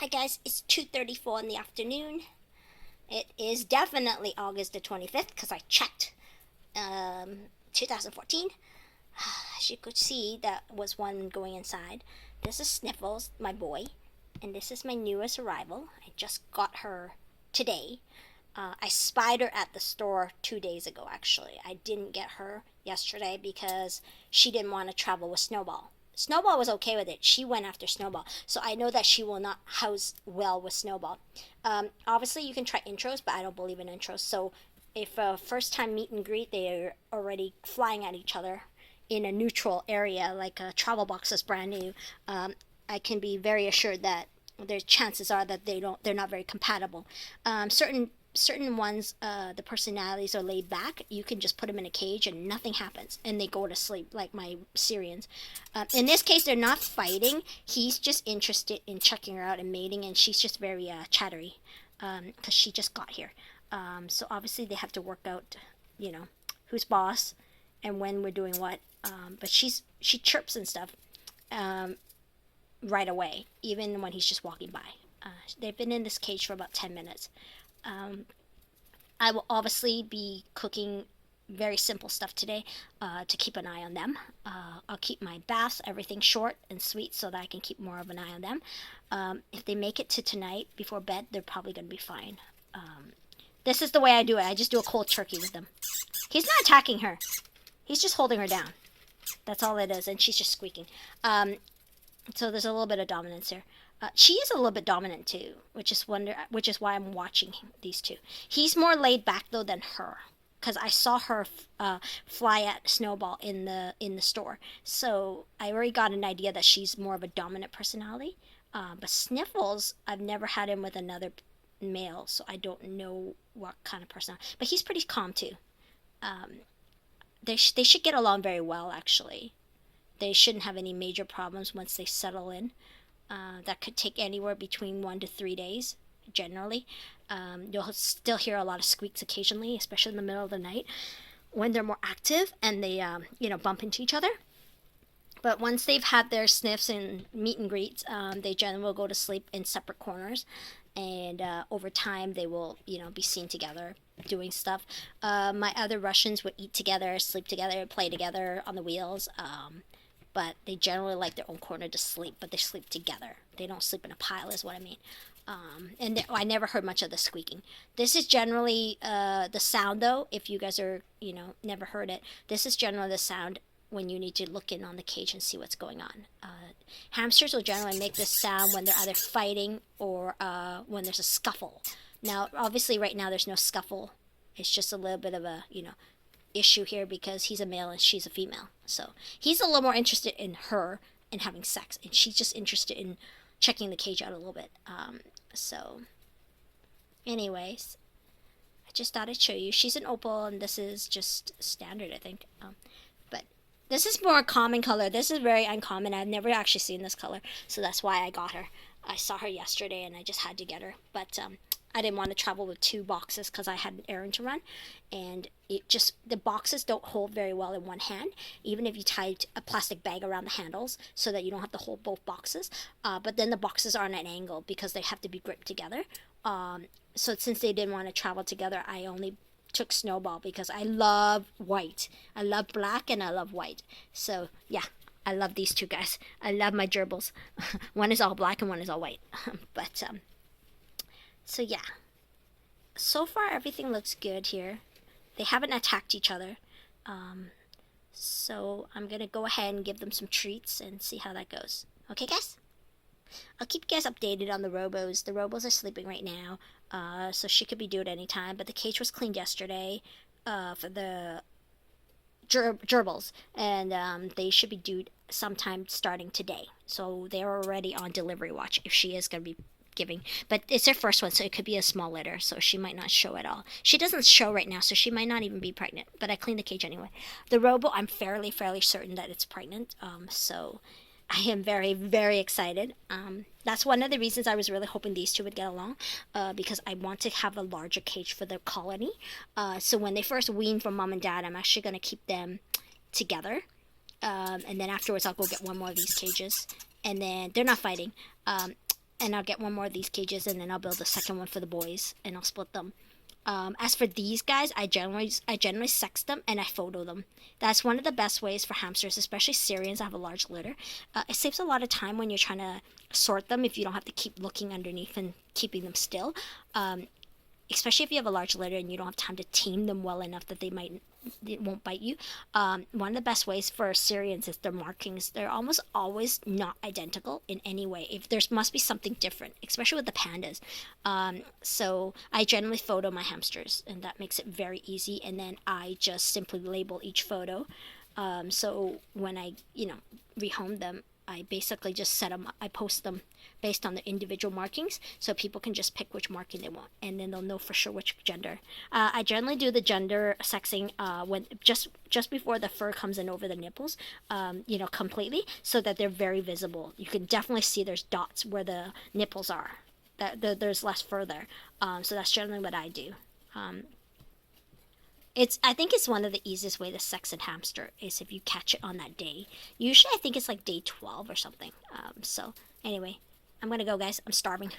Hi guys, it's 2:34 in the afternoon. It is definitely August the 25th because I checked 2014. As you could see, that was one going inside. This is Sniffles, my boy, and this is my newest arrival. I just got her today. I spied her at the store 2 days ago, actually. I didn't get her yesterday because she didn't want to travel with Snowball. Snowball was okay with it. She went after Snowball. So I know that she will not house well with Snowball. Obviously, you can try intros, but I don't believe in intros. So if a first time meet and greet, they're already flying at each other in a neutral area, like a travel box is brand new, I can be very assured that there's chances are that they're not very compatible. Certain ones, the personalities are laid back. You can just put them in a cage and nothing happens, and they go to sleep like my Syrians. In this case, they're not fighting. He's just interested in checking her out and mating, and she's just very chattery because she just got here. So obviously they have to work out, who's boss and when we're doing what. But she chirps and stuff right away, even when he's just walking by. They've been in this cage for about 10 minutes. I will obviously be cooking very simple stuff today to keep an eye on them. I'll keep my baths, everything short and sweet so that I can keep more of an eye on them. If they make it to tonight before bed, they're probably going to be fine. This is the way I do it. I just do a cold turkey with them. He's not attacking her. He's just holding her down. That's all it is, and she's just squeaking. So there's a little bit of dominance here. She is a little bit dominant too, which is why I'm watching these two. He's more laid back though than her, because I saw her fly at Snowball in the store. So I already got an idea that she's more of a dominant personality. But Sniffles, I've never had him with another male, so I don't know what kind of personality. But he's pretty calm too. They should get along very well, actually. They shouldn't have any major problems once they settle in. That could take anywhere between 1 to 3 days, generally. You'll still hear a lot of squeaks occasionally, especially in the middle of the night when they're more active and they, bump into each other. But once they've had their sniffs and meet and greets, they generally will go to sleep in separate corners. And over time, they will, be seen together doing stuff. My other Russians would eat together, sleep together, play together on the wheels. But they generally like their own corner to sleep, but they sleep together. They don't sleep in a pile, is what I mean. And I never heard much of the squeaking. This is generally the sound, though, if you guys are, never heard it. This is generally the sound when you need to look in on the cage and see what's going on. Hamsters will generally make this sound when they're either fighting or when there's a scuffle. Now, obviously, right now there's no scuffle. It's just a little bit of a, issue here because he's a male and she's a female. So he's a little more interested in her and having sex, and she's just interested in checking the cage out a little bit. So anyways, I just thought I'd show you. She's an opal, and this is just standard, I think. But this is more common color. This is very uncommon. I've never actually seen this color, so that's why I got her. I saw her yesterday and I just had to get her. But I didn't want to travel with 2 boxes because I had an errand to run, and the boxes don't hold very well in one hand, even if you tie a plastic bag around the handles so that you don't have to hold both boxes. But then the boxes are on an angle because they have to be gripped together. So since they didn't want to travel together, I only took Snowball because I love white. I love black and I love white. So yeah, I love these two guys. I love my gerbils. One is all black and one is all white. But so yeah, so far everything looks good here. They haven't attacked each other. So I'm going to go ahead and give them some treats and see how that goes. Okay, guys? I'll keep you guys updated on the robos. The robos are sleeping right now, so she could be due at any time. But the cage was cleaned yesterday for the gerbils, and they should be due sometime starting today. So they're already on delivery watch if she is going to be giving, but it's her first one, so it could be a small litter, so she might not show at all. She doesn't show right now, so she might not even be pregnant, but I cleaned the cage anyway. The robo, I'm fairly certain that it's pregnant, so I am very, very excited. That's one of the reasons I was really hoping these two would get along, because I want to have a larger cage for the colony. So when they first wean from mom and dad, I'm actually going to keep them together, and then afterwards I'll go get one more of these cages, and then they're not fighting. and I'll get one more of these cages, and then I'll build a second one for the boys, and I'll split them. As for these guys, I generally sex them and I photo them. That's one of the best ways for hamsters, especially Syrians that have a large litter. It saves a lot of time when you're trying to sort them if you don't have to keep looking underneath and keeping them still. Especially if you have a large litter and you don't have time to tame them well enough that they won't bite you. One of the best ways for Syrians is their markings. They're almost always not identical in any way. If there must be something different, especially with the pandas. So I generally photo my hamsters, and that makes it very easy. And then I just simply label each photo. So when I rehome them, I basically just set them up. I post them based on the individual markings, so people can just pick which marking they want, and then they'll know for sure which gender. I generally do the gender sexing when just before the fur comes in over the nipples, completely, so that they're very visible. You can definitely see there's dots where the nipples are. There's less fur there, so that's generally what I do. I think it's one of the easiest way to sex a hamster is if you catch it on that day. Usually I think it's like day 12 or something. So anyway, I'm gonna go, guys. I'm starving.